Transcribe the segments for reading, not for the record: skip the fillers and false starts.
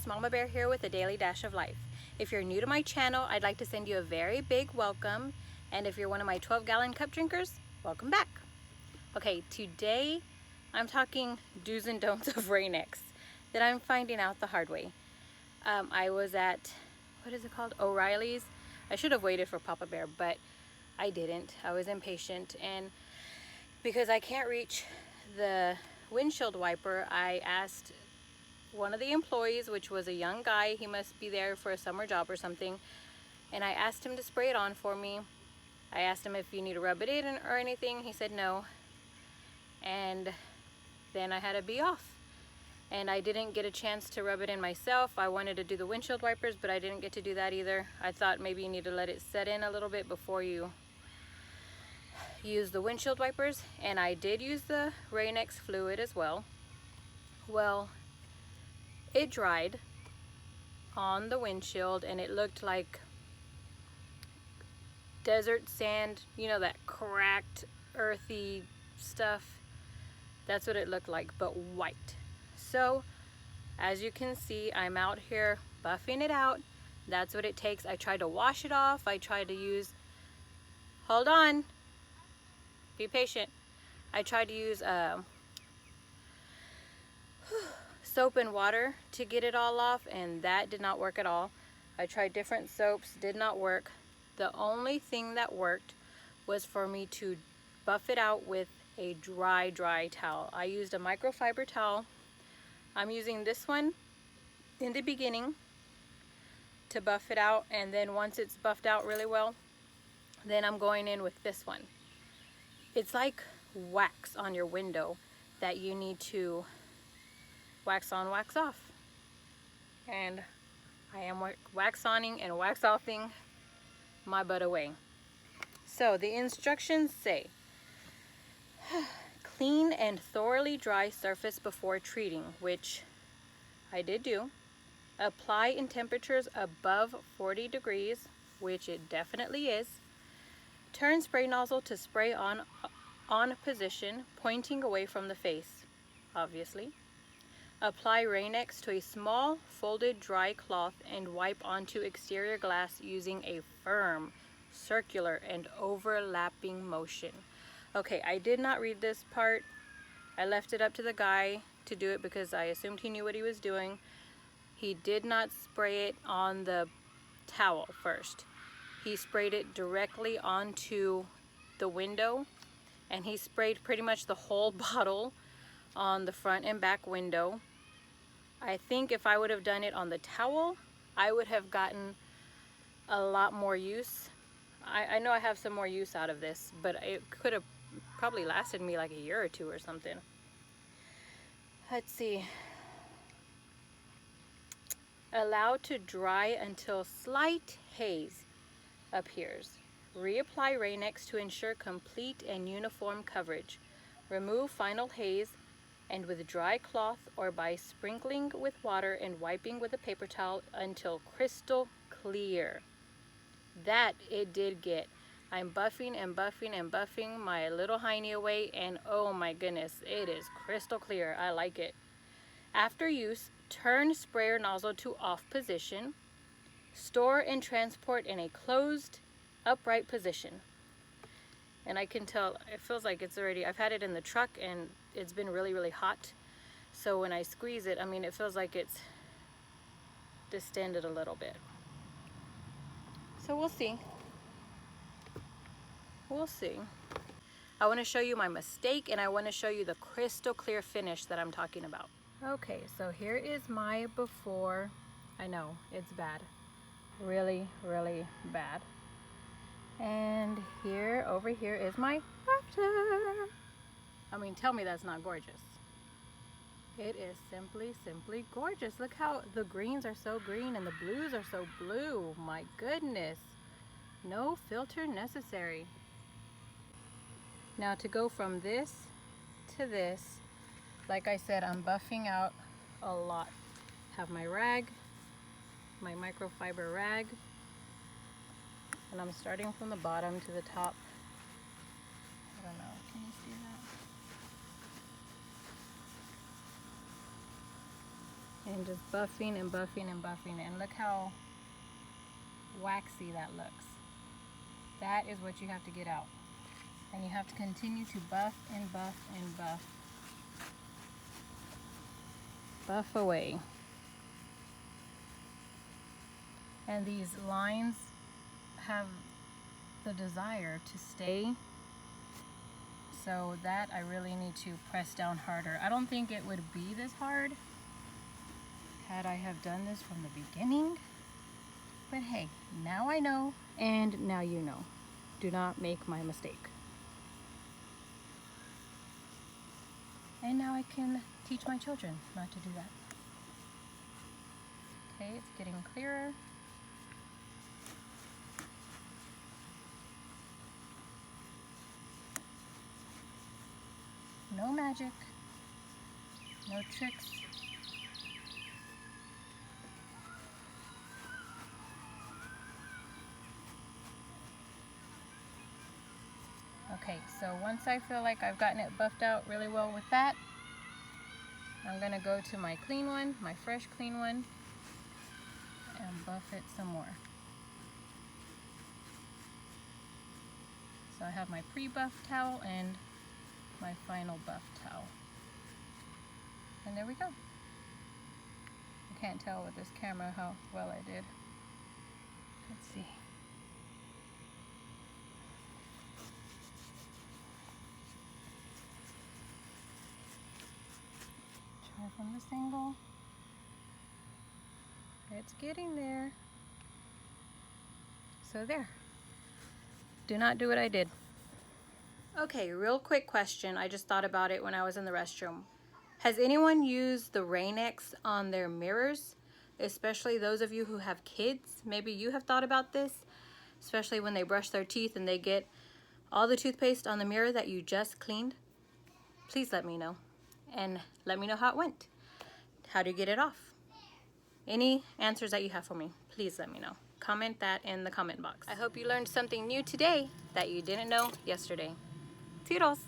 Nickalls, Mama Bear here with a daily dash of life. If you're new to my channel, I'd like to send you a very big welcome. And if you're one of my 12-gallon cup drinkers, welcome back. Okay, today I'm talking do's and don'ts of Rain X that I'm finding out the hard way. I was at, what is it called? O'Reilly's. I should have waited for Papa Bear, but I didn't. I was impatient, and because I can't reach the windshield wiper, I asked one of the employees, which was a young guy, he must be there for a summer job or something, and I asked him to spray it on for me. I asked him if you need to rub it in or anything. He said no, and then I had to be off, and I didn't get a chance to rub it in myself. I wanted to do the windshield wipers, but I didn't get to do that either. I thought maybe you need to let it set in a little bit before you use the windshield wipers, and I did use the Rain X fluid as well. Well, it dried on the windshield and it looked like desert sand, you know, that cracked earthy stuff. That's what it looked like, but white. So as you can see, I'm out here buffing it out. That's what it takes. I tried to wash it off. I tried to use, hold on, be patient. I tried to use soap and water to get it all off, and that did not work at all. I tried different soaps, did not work. The only thing that worked was for me to buff it out with a dry towel. I used a microfiber towel. I'm using this one in the beginning to buff it out, and then once it's buffed out really well, then I'm going in with this one. It's like wax on your window that you need to wax on, wax off. And I am wax oning and wax offing my butt away. So the instructions say, clean and thoroughly dry surface before treating, which I did do. Apply in temperatures above 40 degrees, which it definitely is. Turn spray nozzle to spray on position, pointing away from the face, obviously. Apply Rain X to a small folded dry cloth and wipe onto exterior glass using a firm, circular, and overlapping motion. Okay, I did not read this part. I left it up to the guy to do it because I assumed he knew what he was doing. He did not spray it on the towel first. He sprayed it directly onto the window, and he sprayed pretty much the whole bottle on the front and back window. I think if I would have done it on the towel, I would have gotten a lot more use. I know I have some more use out of this, but it could have probably lasted me like a year or two or something. Let's see. Allow to dry until slight haze appears. Reapply Rain X to ensure complete and uniform coverage. Remove final haze, and with dry cloth or by sprinkling with water and wiping with a paper towel until crystal clear. That it did get. I'm buffing and buffing and buffing my little hiney away, and oh my goodness, it is crystal clear. I like it. After use, turn sprayer nozzle to off position. Store and transport in a closed, upright position. And I can tell, it feels like it's already, I've had it in the truck and it's been really hot. So when I squeeze it, I mean, it feels like it's distended a little bit. So we'll see. We'll see. I want to show you my mistake, and I want to show you the crystal clear finish that I'm talking about. Okay, so here is my before. I know, it's bad. Really bad. And here, over here is my after. I mean, tell me that's not gorgeous. It is simply gorgeous. Look how the greens are so green and the blues are so blue. My goodness. No filter necessary. Now to go from this to this, like I said, I'm buffing out a lot. Have my rag, my microfiber rag, and I'm starting from the bottom to the top. I don't know, can you see that? And just buffing and buffing and buffing. And look how waxy that looks. That is what you have to get out. And you have to continue to buff and buff and buff. Buff away. And these lines have the desire to stay, so that I really need to press down harder. I don't think it would be this hard had I have done this from the beginning, but hey, now I know, and now you know. Do not make my mistake. And now I can teach my children not to do that. Okay, it's getting clearer. No magic, no tricks. Okay, so once I feel like I've gotten it buffed out really well with that, I'm going to go to my clean one, my fresh clean one, and buff it some more. So I have my pre-buff towel and my final buff towel. And there we go. I can't tell with this camera how well I did. Let's see. Try from this angle. It's getting there. So there. Do not do what I did. Okay, real quick question. I just thought about it when I was in the restroom. Has anyone used the Rain X on their mirrors? Especially those of you who have kids. Maybe you have thought about this. Especially when they brush their teeth and they get all the toothpaste on the mirror that you just cleaned. Please let me know. And let me know how it went. How to get it off. Any answers that you have for me, please let me know. Comment that in the comment box. I hope you learned something new today that you didn't know yesterday. Toodles!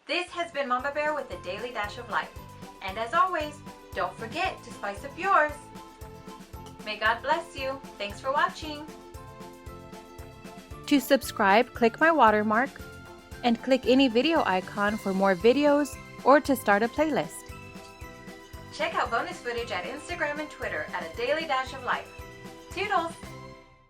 This has been Mama Bear with a Daily Dash of Life. And as always, don't forget to spice up yours. May God bless you. Thanks for watching. To subscribe, click my watermark and click any video icon for more videos or to start a playlist. Check out bonus footage at Instagram and Twitter at A Daily Dash of Life. Toodles!